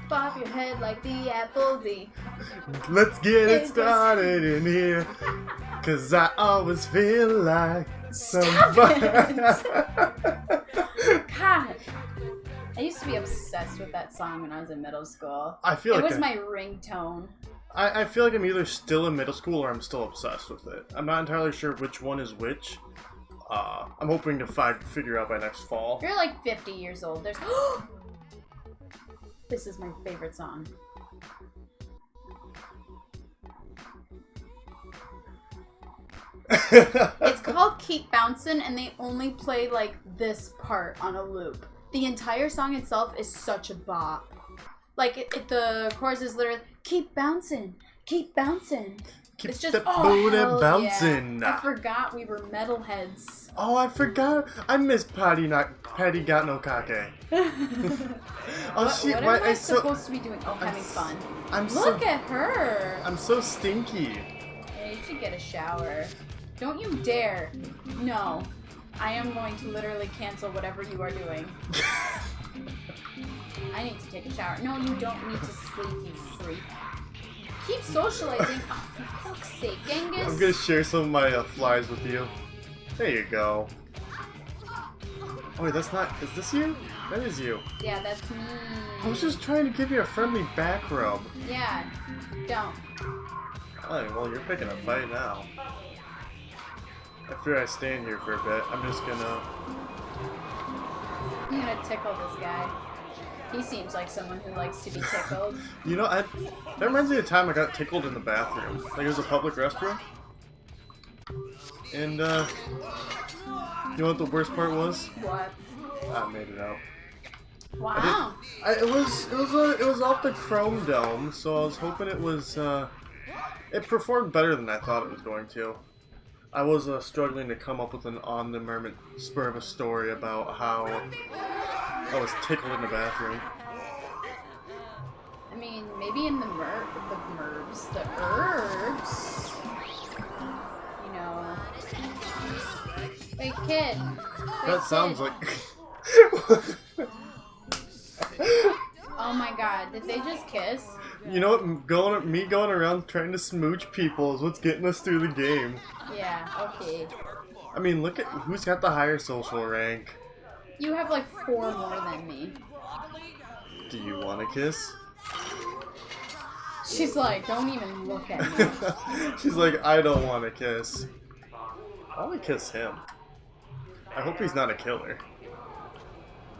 Bob your head like the apple D. Let's get it started in here. Cause I always feel like somebody. God. I used to be obsessed with that song when I was in middle school. I feel like it was my ringtone. I feel like I'm either still in middle school or I'm still obsessed with it. I'm not entirely sure which one is which. I'm hoping to figure out by next fall. You're like 50 years old. There's. This is my favorite song. It's called Keep Bouncin', and they only play like this part on a loop. The entire song itself is such a bop. Like the chorus is literally keep bouncing, keep bouncing. Keep it's just the booty bouncing. bouncing. I forgot we were metalheads. Oh, I forgot. I miss Patty got no kake. What am I supposed to be doing? Oh, having fun. Look at her. I'm so stinky. Yeah, you should get a shower. Don't you dare. No. I am going to literally cancel whatever you are doing. I need to take a shower. No, you don't need to sleep, you freak. Keep socializing. Oh, for fuck's sake, Genghis. I'm gonna share some of my flies with you. There you go. Oh wait, that's not... Is this you? That is you. Yeah, that's me. I was just trying to give you a friendly back rub. Yeah, don't. Oh, well, you're picking a fight now. After I stand here for a bit, I'm just gonna... I'm gonna tickle this guy. He seems like someone who likes to be tickled. You know, that reminds me of the time I got tickled in the bathroom. Like, it was a public restroom. And, you know what the worst part was? What? I made it out. Wow. It was off the Chrome Dome, so I was hoping it was, it performed better than I thought it was going to. I was struggling to come up with an on-the-moment spur of a story about how I was tickled in the bathroom. I mean, maybe in the herbs. You know. Wait, kid. That sounds like... Oh my god, did they just kiss? You know what? Me going around trying to smooch people is what's getting us through the game. Yeah, okay. I mean, look at who's got the higher social rank. You have like 4 more than me. Do you want to kiss? She's like, don't even look at me. She's like, I don't want to kiss. I want to kiss him. I hope he's not a killer.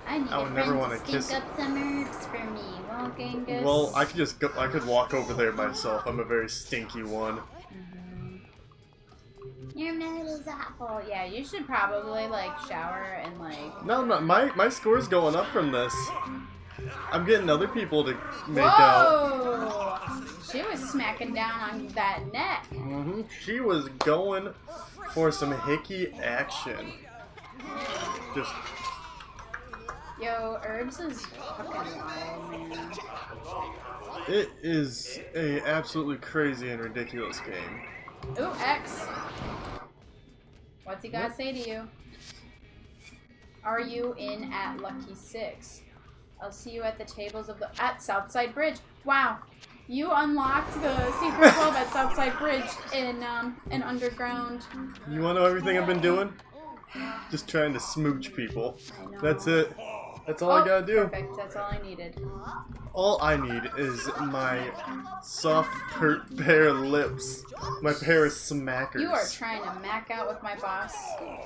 I would never want to kiss up some herbs for me. Well, Genghis. Well, I could just go. I could walk over there myself. I'm a very stinky one. Your nose is awful. Yeah, you should probably like shower and like. No, my score's going up from this. I'm getting other people to make out. She was smacking down on that neck. She was going for some hickey action. Just. Yo, herbs is fucking wild, man. It is a absolutely crazy and ridiculous game. Ooh, X. What's he gotta say to you? Are you in at Lucky 6? I'll see you at the tables at Southside Bridge. Wow, you unlocked the secret club at Southside Bridge in an underground. You wanna know everything I've been doing? Just trying to smooch people. I know. That's it. That's all I gotta do. Perfect. That's all I needed. All I need is my soft pair of lips. My pair of smackers. You are trying to mac out with my boss.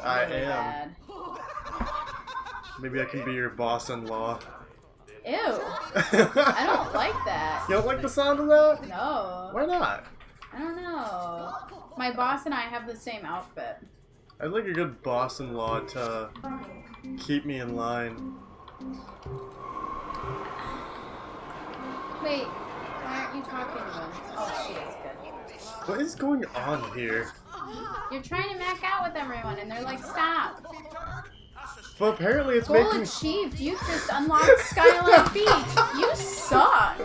I Really am. bad. Maybe I can be your boss-in-law. Ew. I don't like that. You don't like the sound of that? No. Why not? I don't know. My boss and I have the same outfit. I'd like a good boss-in-law to keep me in line. Wait, why aren't you talking to him? Oh, she is good. What is going on here? You're trying to mac out with everyone, and they're like, stop. Well, apparently it's Goal making... achieved. You just unlocked Skyline Beach. You suck.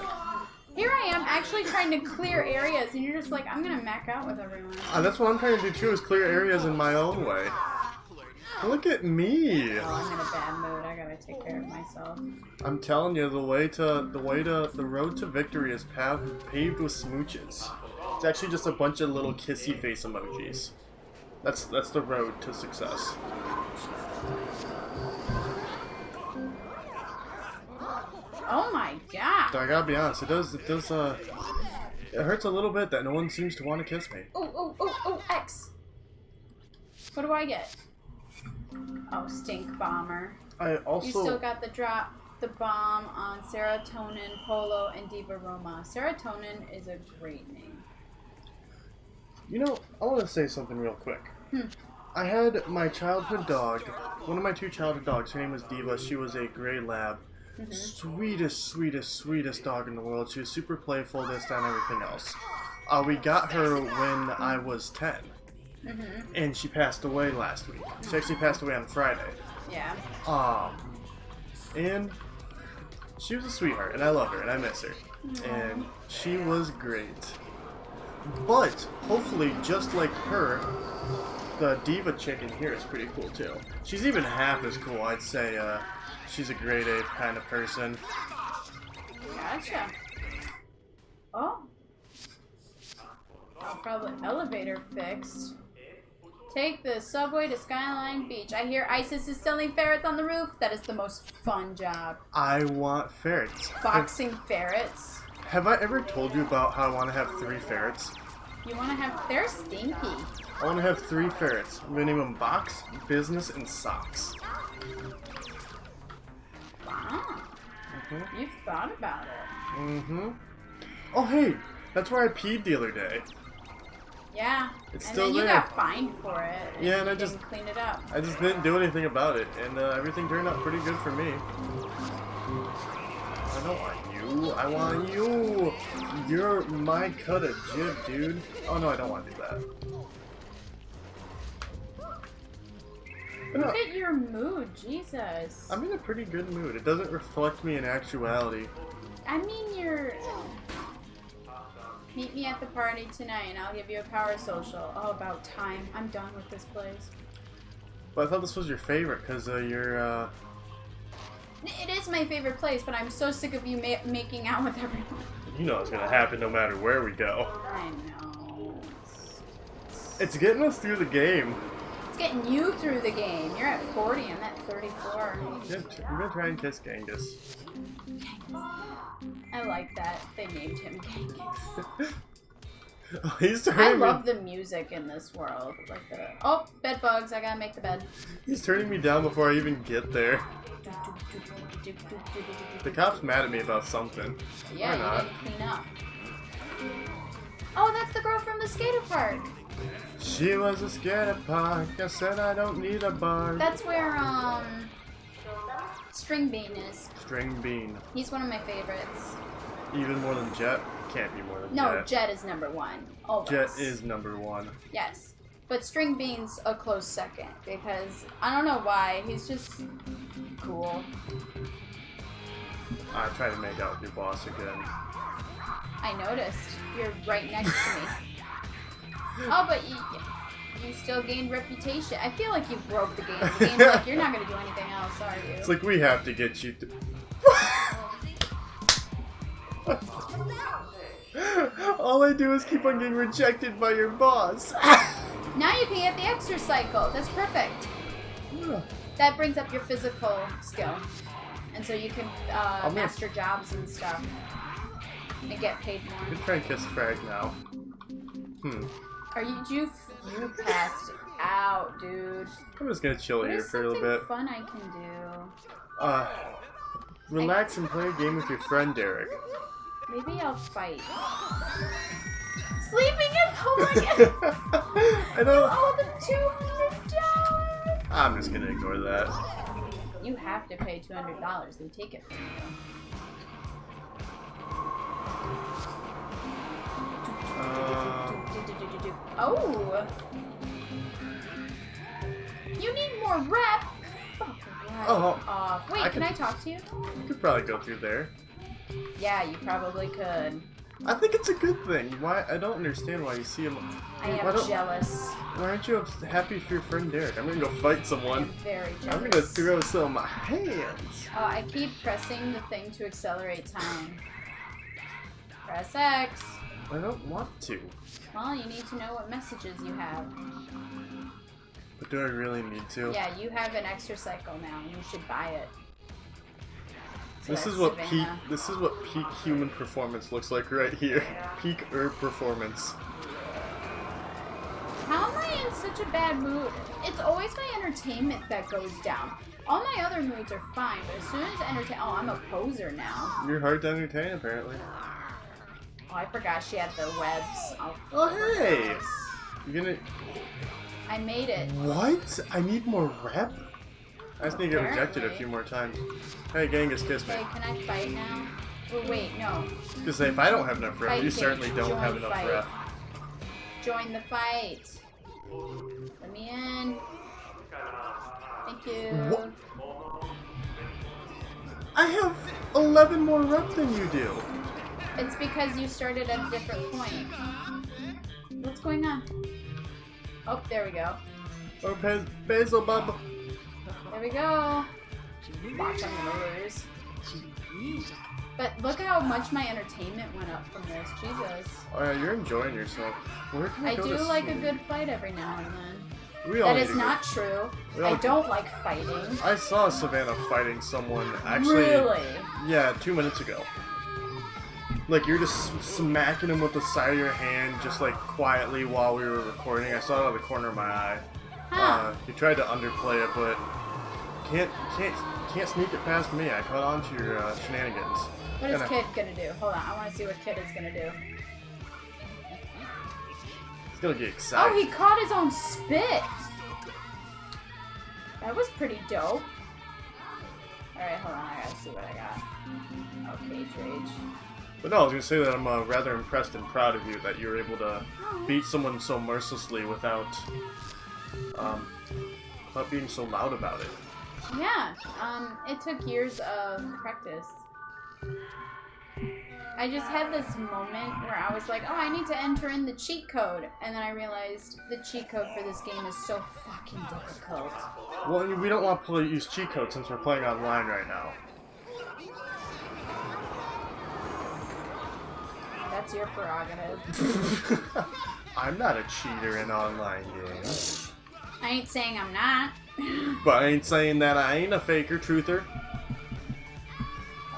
Here I am actually trying to clear areas, and you're just like, I'm gonna mac out with everyone. That's what I'm trying to do too, is clear areas in my own way. Look at me. Oh, I'm in a bad mood. I gotta take care of myself. I'm telling you, the road to victory is paved with smooches. It's actually just a bunch of little kissy face emojis. That's the road to success. Oh my god. I gotta be honest, it hurts a little bit that no one seems to want to kiss me. Oh, X. What do I get? Oh, Stink Bomber. You still got the bomb on Serotonin, Polo, and Diva Roma. Serotonin is a great name. You know, I want to say something real quick. I had my childhood dog, one of my 2 childhood dogs, her name was Diva, she was a gray lab. Sweetest dog in the world. She was super playful, this, that, and everything else. We got her when I was 10. And she passed away last week. She actually passed away on Friday. Yeah. And she was a sweetheart, and I love her, and I miss her. And she was great. But, hopefully, just like her, the Diva chick in here is pretty cool, too. She's even half as cool, I'd say, she's a grade A kind of person. Gotcha. Oh. Probably elevator fixed. Take the subway to Skyline Beach. I hear ISIS is selling ferrets on the roof. That is the most fun job. I want ferrets. Boxing ferrets. Have I ever told you about how I want to have 3 ferrets? You want to have... They're stinky. I want to have 3 ferrets. I'm going to name them Box, Business, and Socks. Wow. You've thought about it. Oh, hey. That's where I peed the other day. Yeah. It's and still then you there. got fined for it. Yeah, and I just cleaned it up. I just didn't do anything about it, and everything turned out pretty good for me. I don't want you. I want you. You're my cut of jib, dude. Oh no, I don't want to do that. Look at your mood, Jesus. I'm in a pretty good mood. It doesn't reflect me in actuality. I mean, you're... Meet me at the party tonight and I'll give you a power social. Oh, about time. I'm done with this place. But I thought this was your favorite because you're, It is my favorite place, but I'm so sick of you making out with everyone. You know it's gonna happen no matter where we go. I know. It's getting us through the game. It's getting you through the game. You're at 40, I'm at 34. Yeah, I'm gonna try and kiss Genghis. I like that. They named him Genghis. Oh, he's turning I love the music in this world. Like the... Oh, bed bugs. I gotta make the bed. He's turning me down before I even get there. The cop's mad at me about something. Yeah, Why not? you didn't clean up. Oh, that's the girl from the skater park. She was a skater park. I said I don't need a bar. That's where, String Bean is. String Bean. He's one of my favorites. Even more than Jet? Can't be more than Jet. No, Jet is number 1. Always. Jet is number 1. Yes. But String Bean's a close second because I don't know why. He's just cool. I try to make out with your boss again. I noticed. You're right next to me. Oh, but you still gained reputation. I feel like you broke the game. The game's like, you're not going to do anything else, are you? It's like we have to get you to... All I do is keep on getting rejected by your boss. Now you can get the extra cycle. That's perfect. That brings up your physical skill. And so you can master jobs and stuff. And get paid more. I'm gonna try and kiss Frag now. Are you passed out, dude. I'm just gonna chill here for a little bit. Fun I can do. Relax and play a game with your friend Derek. Maybe I'll fight. Sleeping in... Oh my god! I don't... Oh, the $200! I'm just gonna ignore that. You have to pay $200. They take it from you. Oh! You need more rep! Oh, wait, can I talk to you? You could probably go through there. Yeah, you probably could. I think it's a good thing. Why? I don't understand why you see him. I am jealous. Why aren't you happy for your friend Derek? I'm gonna go fight someone. I am very jealous. I'm gonna throw some hands. Oh, I keep pressing the thing to accelerate time. Press X. I don't want to. Well, you need to know what messages you have. But do I really need to? Yeah, you have an extra cycle now, and you should buy it. So This is what peak human performance looks like right here. Peak herb performance. How am I in such a bad mood? It's always my entertainment that goes down. All my other moods are fine, but as soon as oh, I'm a poser now. You're hard to entertain, apparently. Oh, I forgot she had the webs. Oh, hey! You're gonna... I made it. What? I need more rep? I just need to get rejected a Apparently. few more times. Hey, Genghis, kiss me. Hey, can I fight now? Oh, wait, no. Because say, if I don't have enough rep, Fight you cage. certainly don't Join have enough fight. rep. Join the fight. Let me in. Thank you. What? I have 11 more rep than you do. It's because you started at a different point. What's going on? Oh, there we go. Or Basil Bub. There we go. Watch, I'm gonna lose. But look how much my entertainment went up from this. Jesus. Oh yeah, you're enjoying yourself. Where can I go do to like a sleep? good fight every now and then. We all That need is to go- not true. We all- I don't like fighting. I saw Savannah fighting someone actually. Really? Yeah, 2 minutes ago. Like you're just smacking him with the side of your hand, just like quietly while we were recording. I saw it out of the corner of my eye. Huh. You tried to underplay it, but can't sneak it past me. I caught on to your shenanigans. What is And Kid gonna do? Hold on, I want to see what Kid is gonna do. He's gonna get excited. Oh, he caught his own spit! That was pretty dope. Alright, hold on, I gotta see what I got. Oh, Cage Rage. But no, I was gonna say that I'm rather impressed and proud of you that you were able to beat someone so mercilessly without being so loud about it. Yeah, it took years of practice. I just had this moment where I was like, oh, I need to enter in the cheat code. And then I realized the cheat code for this game is so fucking difficult. Well, we don't want to use cheat codes since we're playing online right now. That's your prerogative. I'm not a cheater in online games. I ain't saying I'm not. But I ain't saying that I ain't a faker, truther.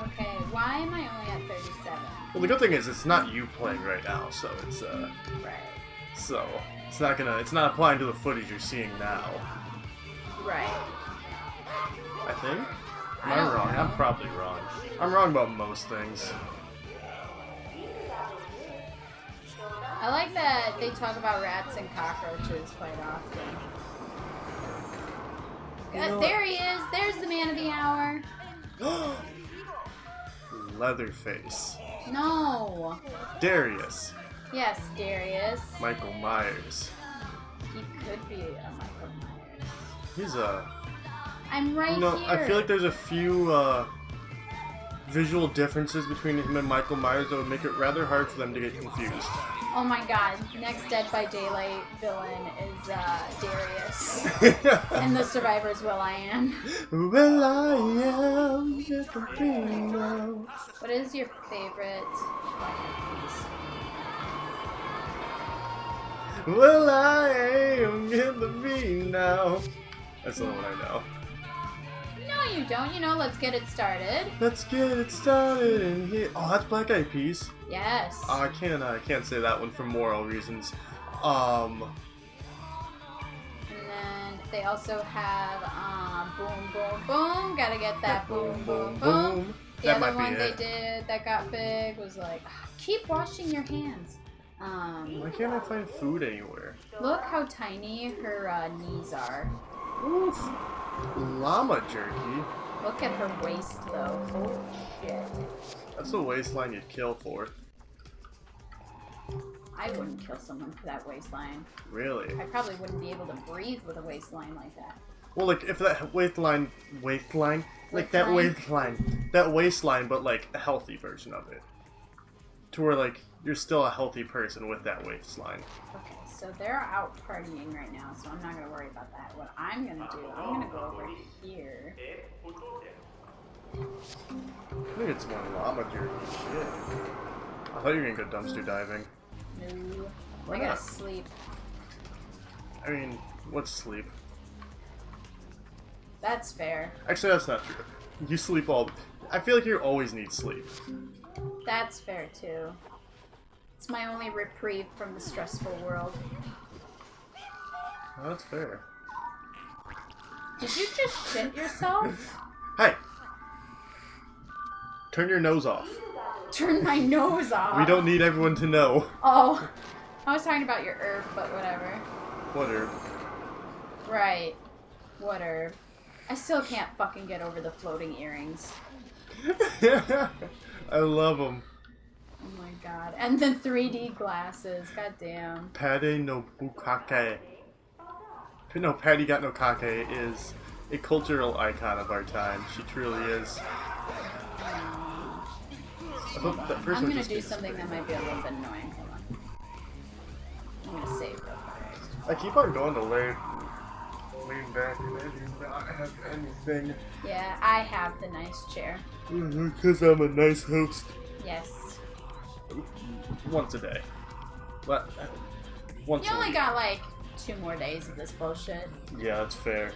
Okay, why am I only at 37? Well, the good thing is it's not you playing right now, so it's Right. so it's not applying to the footage you're seeing now. Right. I think. Am I I don't wrong? know. I'm probably wrong. I'm wrong about most things. I like that they talk about rats and cockroaches quite often. There he is! There's the man of the hour! Leatherface. No! Darius. Yes, Darius. Michael Myers. He could be a Michael Myers. He's I'm right You know, here. I feel like there's a few visual differences between him and Michael Myers that would make it rather hard for them to get confused. Oh my god, next Dead by Daylight villain is Darius. And the survivors Will I Am. Well, I am just a dream now. What is your favorite piece? Well, I am in the beam now. That's the one I know. No, you don't. You know, let's get it started. Let's get it started in here. Oh, that's Black Eyed Peas. Yes. I can't say that one for moral reasons. And then they also have Boom Boom Boom. Gotta get that boom boom boom. The That other might one be they it. did that got big was like, keep washing your hands. Why can't I find food anywhere? Look how tiny her knees are. Oof. Llama jerky. Look at her waist though. Oh shit. That's a waistline you'd kill for. I wouldn't kill someone for that waistline. Really? I probably wouldn't be able to breathe with a waistline like that. Well, like if that waistline, like that waistline, but like a healthy version of it. to where like you're still a healthy person with that waistline. Okay, so they're out partying right now, so I'm not gonna worry about that. What I'm gonna do, I'm gonna go over here. I think it's more llama jerky shit. I thought you were gonna go dumpster diving. No, Why I gotta not? sleep. I mean, what's sleep? That's fair. Actually, that's not true. You sleep all. I feel like you always need sleep. That's fair too. It's my only reprieve from the stressful world. Oh, that's fair. Did you just shit yourself? Hey! Turn your nose off. Turn my nose off. We don't need everyone to know. Oh, I was talking about your herb, but whatever. Whatever. Right. What herb? I still can't fucking get over the floating earrings. I love them. Oh my god. And then 3D glasses. God damn. Pade no bukake. No, Patty got no kake is a cultural icon of our time. She truly is. I hope that person I'm would gonna just do be something that might be a little bit annoying. Hold on. I'm gonna save real quick. I keep on going to lean back and I do not have anything. Yeah, I have the nice chair. Because I'm a nice host. Yes. Once a day. But once You a only week. got like 2 more days of this bullshit. Yeah, that's fair.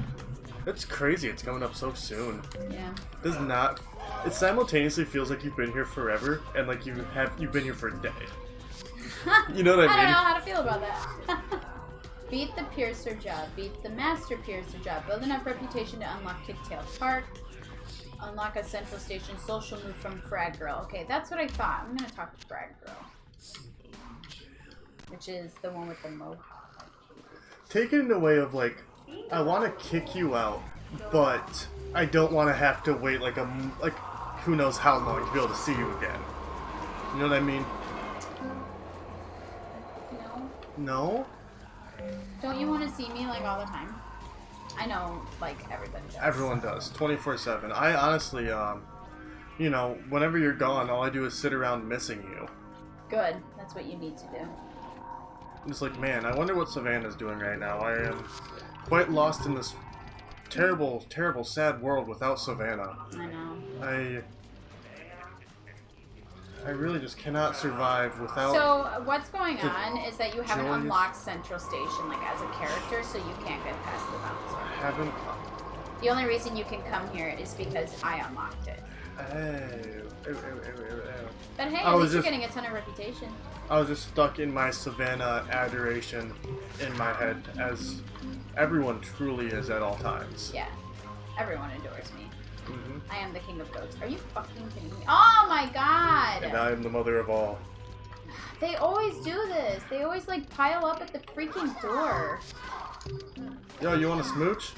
It's crazy. It's coming up so soon. Yeah. It does not. It simultaneously feels like you've been here forever, and like you've been here for a day. You know what I mean? I don't know how to feel about that. Beat the Piercer job. Beat the Master Piercer job. Build enough reputation to unlock Kicktail Park. Unlock a Central Station social move from Frag Girl. Okay, that's what I thought. I'm gonna talk to Frag Girl. Which is the one with the mohawk. Take it in a way of like, I want to kick you out, but I don't want to have to wait like who knows how long to be able to see you again. You know what I mean? No? No? Don't you want to see me like all the time? I know, like, everybody does. Everyone does, 24/7. I honestly, you know, whenever you're gone, all I do is sit around missing you. Good. That's what you need to do. I'm just like, man, I wonder what Savannah's doing right now. I am quite lost in this terrible, terrible, sad world without Savannah. I know. I really just cannot survive without... So, what's going on is that you haven't joys- unlocked Central Station, like, as a character, so you can't get past the bouncer. I haven't... The only reason you can come here is because I unlocked it. But hey, I at was least you're just- getting a ton of reputation. I was just stuck in my Savannah adoration in my head, as everyone truly is at all times. Yeah. Everyone adores me. Mm-hmm. I am the king of goats. Are you fucking kidding me? Oh my god! And I am the mother of all. They always do this. They always, like, pile up at the freaking door. Yo, you want to smooch?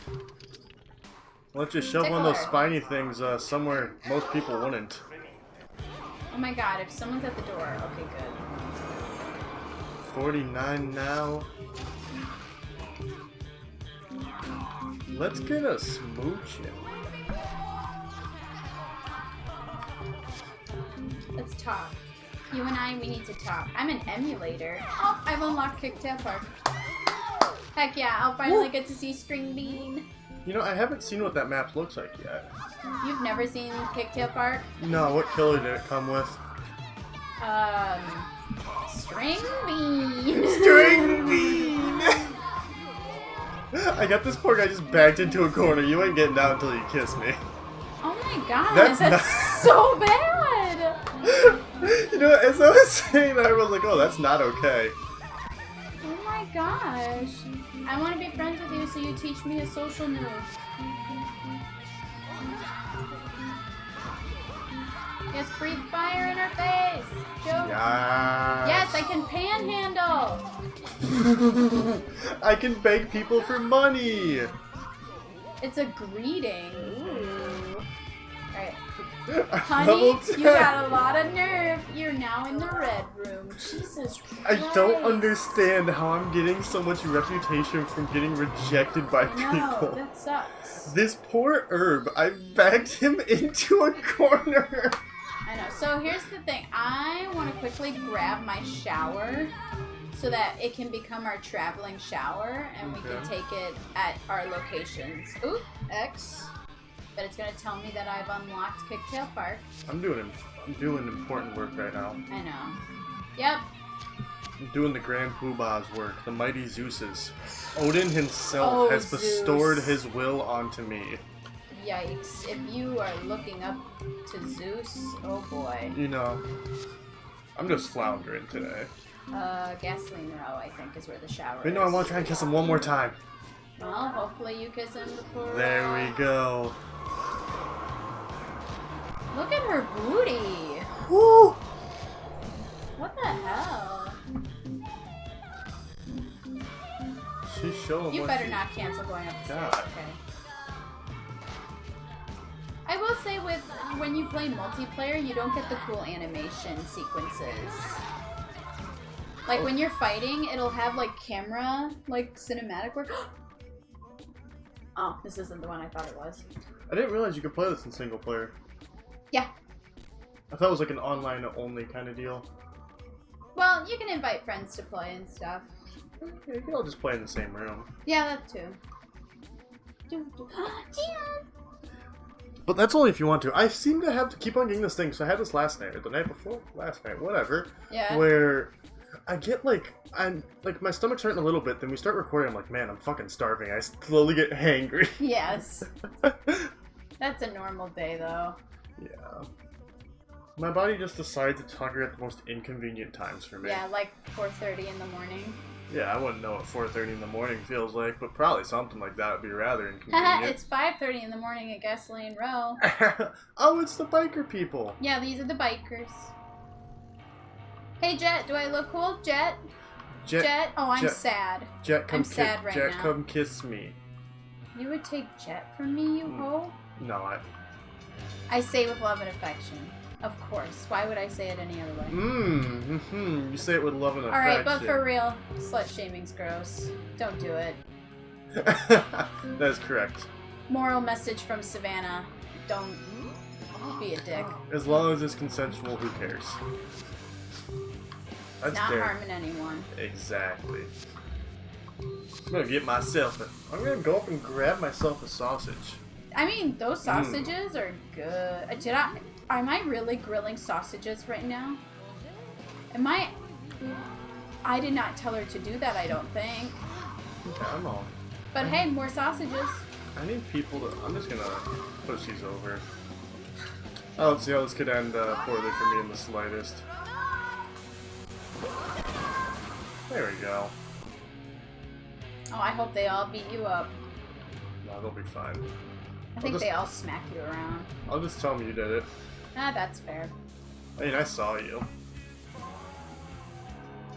Why don't you shove one of those Tickler. spiny things somewhere most people wouldn't? Oh my god, if someone's at the door. Okay, good. 49 now. Let's get a smooch in. Let's talk. You and I, we need to talk. I'm an emulator. Oh, I've unlocked Kicktail Park. Heck yeah, I'll finally get to see String Bean. You know, I haven't seen what that map looks like yet. You've never seen Kicktail Park? No, what killer did it come with? String Bean. String bean! I got this poor guy just backed into a corner. You ain't getting out until you kiss me. Oh my god, That's that's, not- so bad. You know, as I was saying, I was like, oh, that's not okay. Oh my gosh. I want to be friends with you so you teach me a social move. Yes, breathe fire in her face. Joke. Yes, I can panhandle. I can beg people for money. It's a greeting. Ooh. Alright. Level Honey, 10. you got a lot of nerve. You're now in the red room. Jesus Christ. I don't understand how I'm getting so much reputation from getting rejected by No, people. that sucks. This poor herb, I backed him into a corner. I I know. So here's the thing. I want to quickly grab my shower so that it can become our traveling shower and we can take it at our locations. Oop, X. But it's going to tell me that I've unlocked Kicktail Park. I'm doing important work right now. I know. Yep. I'm doing the Grand Poobah's work, the mighty Zeus's. Odin himself has bestowed his will onto me. Yikes. If you are looking up to Zeus, oh boy. You know, I'm just floundering today. Gasoline Row, I think, is where the shower But is. no, I want to try and kiss him one more time. Well, hopefully you kiss him before... There we go. Look at her booty! Woo! What the hell? She's showing You what better she... not cancel going up the stairs, God. okay. I will say when you play multiplayer, you don't get the cool animation sequences. Like when you're fighting, it'll have like camera, like cinematic work. Oh, this isn't the one I thought it was. I didn't realize you could play this in single player. Yeah. I thought it was like an online only kind of deal. Well, you can invite friends to play and stuff. Yeah, you can all just play in the same room. Yeah, that too. But that's only if you want to. I seem to have to keep on getting this thing. So I had this last night, or the night before, last night, whatever. Yeah. Where I get I'm my stomach's hurting a little bit. Then we start recording. I'm like, man, I'm fucking starving. I slowly get hangry. Yes. That's a normal day, though. Yeah. My body just decides it's hungry at the most inconvenient times for me. Yeah, like 4:30 in the morning. Yeah, I wouldn't know what 4:30 in the morning feels like, but probably something like that would be rather inconvenient. It's 5:30 in the morning at Gasoline Row. Oh, it's the biker people. Yeah, these are the bikers. Hey, Jet, do I look cool? Jet? Jet? Oh, I'm sad. Jet, come I'm sad right Jet, now. come kiss me. You would take Jet from me, you hoe? No, I say with love and affection. Of course. Why would I say it any other way? You say it with love and affection. Alright, but for real, slut shaming's gross. Don't do it. That is correct. Moral message from Savannah. Don't be a dick. As long as it's consensual, who cares? It's not harming anyone. Exactly. I'm gonna get myself I'm gonna go up and grab myself a sausage. I mean, those sausages are good. Am I really grilling sausages right now? I did not tell her to do that, I don't think. Come on. But hey, more sausages. I need people to... I'm just gonna push these over. I don't see how this could end poorly for me in the slightest. There we go. Oh, I hope they all beat you up. No, they'll be fine. I think they all smack you around. I'll just tell them you did it. Ah, that's fair. I mean, I saw you.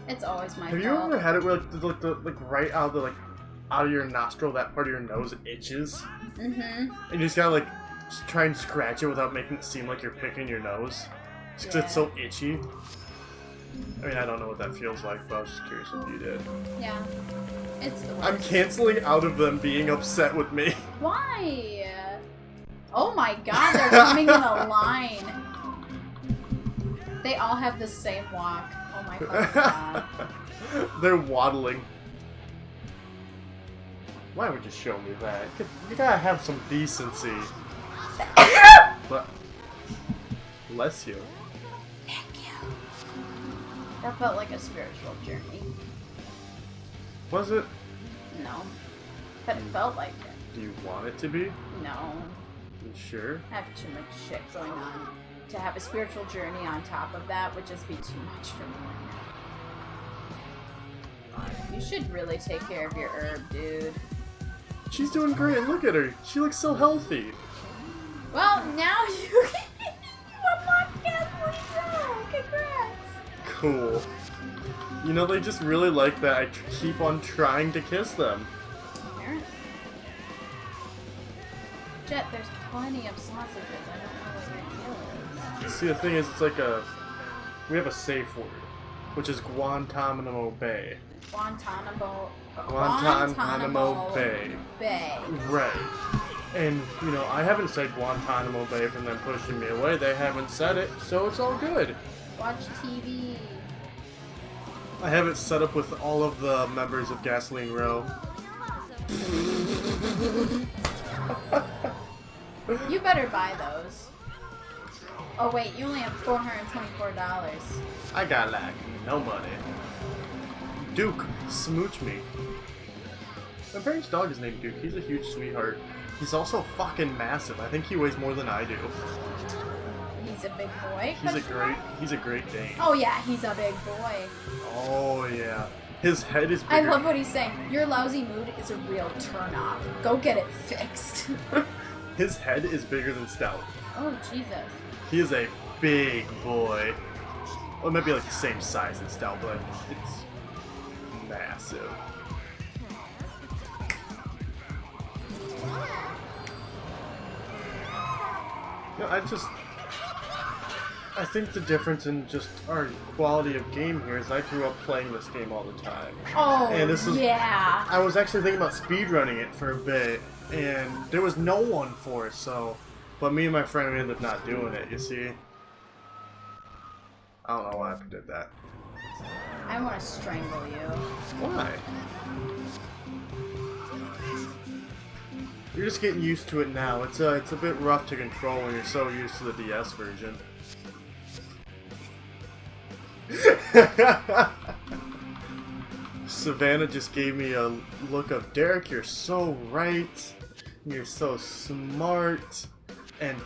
It's always my fault. Have you ever had it where like right out of out of your nostril, that part of your nose itches? Mm-hmm. And you just gotta like try and scratch it without making it seem like you're picking your nose. Just 'cause it's so itchy. I mean, I don't know what that feels like, but I was just curious if you did. Yeah. It's the worst. I'm canceling out of them being upset with me. Why? Oh my god, they're coming in a line. They all have the same walk. Oh my god. They're waddling. Why would you show me that? You gotta have some decency. But bless you. Thank you. That felt like a spiritual journey. Was it? No. But it felt like it. Do you want it to be? No. You sure? I have too much shit going on. To have a spiritual journey on top of that would just be too much for me right now. You should really take care of your herb, dude. She's doing great. Look at her. She looks so healthy. Well, now you unlock Gasoline Row. Congrats. Cool. You know, they just really like that I keep on trying to kiss them. Apparently. Jet, there's plenty of sausages. I don't know what your deal is. See, the thing is, it's like we have a safe word, which is Guantanamo Bay. Guantanamo Guantanamo Bay. Bay. Right. And, you know, I haven't said Guantanamo Bay from them pushing me away. They haven't said it, so it's all good. Watch TV. I have it set up with all of the members of Gasoline Row. You better buy those. Oh wait, you only have $424. I got like no money. Duke, smooch me. My parents' dog is named Duke. He's a huge sweetheart. He's also fucking massive. I think he weighs more than I do. He's a big boy. He's a great Dane. Oh yeah, he's a big boy. Oh yeah. His head is bigger. I love what he's saying. Your lousy mood is a real turnoff. Go get it fixed. His head is bigger than Stout. Oh Jesus. He is a big boy. Well, it might be like the same size as Stout, but it's massive. You know, I think the difference in just our quality of game here is I grew up playing this game all the time. Oh, and this is, yeah. I was actually thinking about speedrunning it for a bit, and there was no one for it, so... But me and my friend ended up not doing it, you see? I don't know why I did that. I want to strangle you. Why? You're just getting used to it now. It's a bit rough to control when you're so used to the DS version. Savannah just gave me a look of, Derek, you're so right. You're so smart. And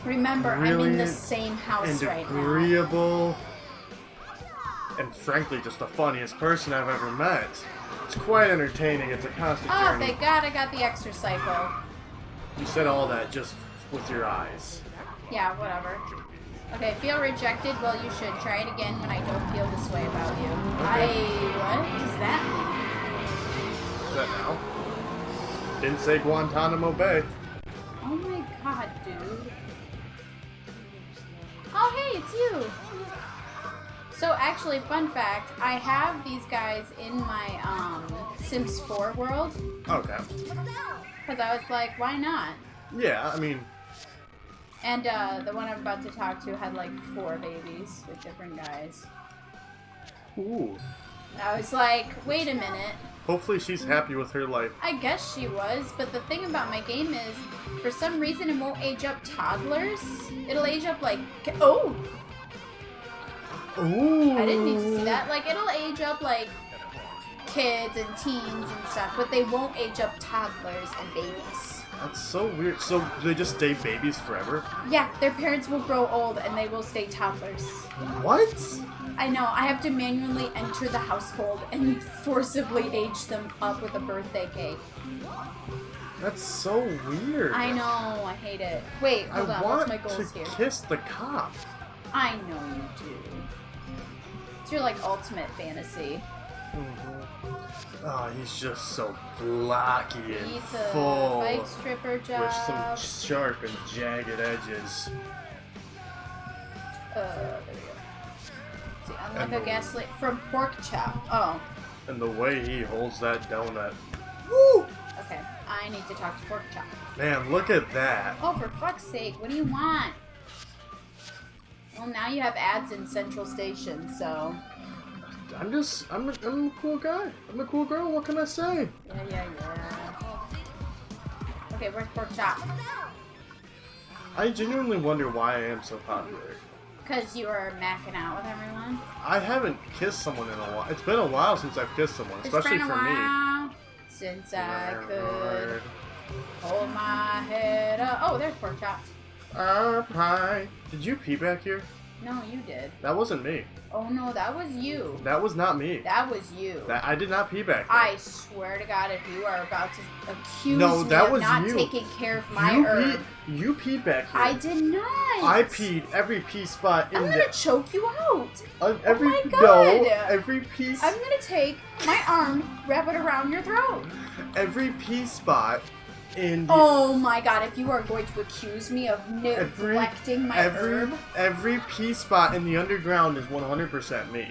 remember, I'm in the same house right now. Agreeable. And frankly, just the funniest person I've ever met. It's quite entertaining. It's a constant Oh, journey. thank God I got the extra cycle. You said all that just with your eyes. Yeah, whatever. Okay, feel rejected? Well, you should. Try it again when I don't feel this way about you. Okay. What does that mean? Is that now? Didn't say Guantanamo Bay. Oh my God, dude. Oh, hey, it's you. So actually, fun fact, I have these guys in my Sims 4 world. Okay. Because I was like, why not? Yeah, I mean... And the one I'm about to talk to had like 4 babies with different guys. Ooh. I was like, wait a minute. Hopefully she's happy with her life. I guess she was, but the thing about my game is, for some reason it won't age up toddlers. It'll age up like, oh! Ooh. I didn't need to see that. Like, it'll age up like kids and teens and stuff, but they won't age up toddlers and babies. That's so weird. So do they just stay babies forever? Yeah, their parents will grow old and they will stay toddlers. What? I know, I have to manually enter the household and forcibly age them up with a birthday cake. That's so weird. I know, I hate it. Wait, hold on, what's my goals to here? kiss the cop. I know you do. It's your, like, ultimate fantasy. Mm-hmm. Oh, he's just so blocky and He's full. a bike stripper job. With some sharp and jagged edges. There we go. See, unlock a gasoline from pork chop. Oh. And the way he holds that donut. Woo! Okay, I need to talk to pork chop. Man, look at that. Oh, for fuck's sake, what do you want? Well, now you have ads in Central Station, so... I'm a cool guy. I'm a cool girl, what can I say? Yeah. Okay, where's pork chop? I genuinely wonder why I am so popular. Because you are macking out with everyone? I haven't kissed someone in a while. It's been a while since I've kissed someone, especially for me. Since I could hold my head up. Oh, there's pork chop. Hi. Did you pee back here? No, you did. That wasn't me. Oh no, that was you. That was not me. That was you. I did not pee back there. I swear to God, if you are about to accuse me was of not you. taking care of my herb. You peed back here. I did not. I peed every pee spot in I'm gonna choke you out. Every, oh my God. No, every piece. I'm gonna take my arm, wrap it around your throat. Every pee spot in the, oh my God, if you are going to accuse me of neglecting my herb. Every pee spot in the underground is 100% me.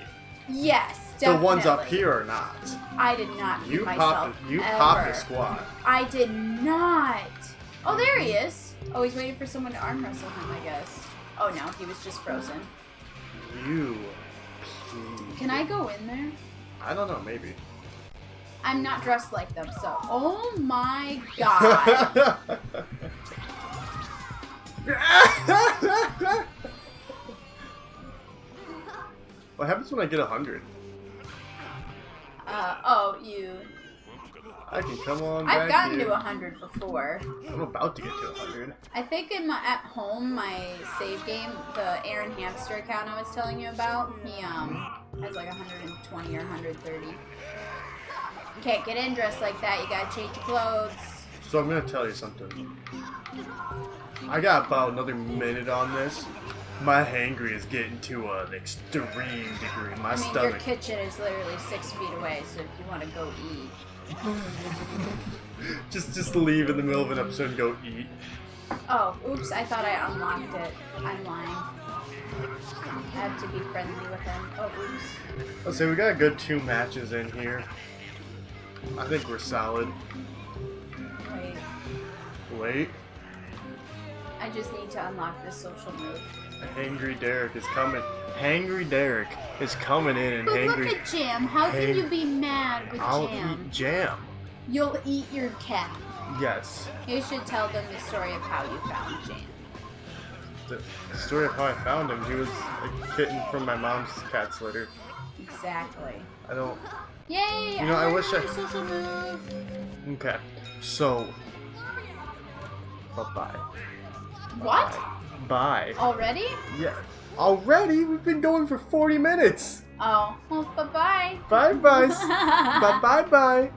Yes, definitely. The ones up here are not. I did not pee myself You ever. popped a squat. I did not. Oh, there he is. Oh, he's waiting for someone to arm wrestle him, I guess. Oh no, he was just frozen. You. Can I go in there? I don't know, maybe. I'm not dressed like them, so. Oh my god. What happens when I get 100? Oh, you. I can come on I've back gotten here. to 100 before. I'm about to get to 100. I think at home, my save game, the Aaron Hamster account I was telling you about, he has like 120 or 130. Can't get in dressed like that. You gotta change your clothes. So I'm gonna tell you something. I got about another minute on this. My hangry is getting to an extreme degree. My I mean, stomach. your kitchen is literally 6 feet away, so if you want to go eat. just leave in the middle of an episode and go eat. Oh, oops, I thought I unlocked it. I'm lying. I have to be friendly with him. Oh, oops. Let's say we got a good 2 matches in here. I think we're solid. Wait. I just need to unlock this social move. Hangry Derek is coming. Hangry Derek is coming in and But hangry. look at Jam. How can you be mad with I'll Jam? eat jam. You'll eat your cat. Yes. You should tell them the story of how you found Jam. The story of how I found him, he was a kitten from my mom's cat's litter. Exactly. I don't. Yay! You know, I wish learned a social move. Okay. So. Bye-bye. What? Bye. Already? Yeah. Already? We've been going for 40 minutes. Oh. Well, bye-bye. Bye-bye. Bye-bye-bye.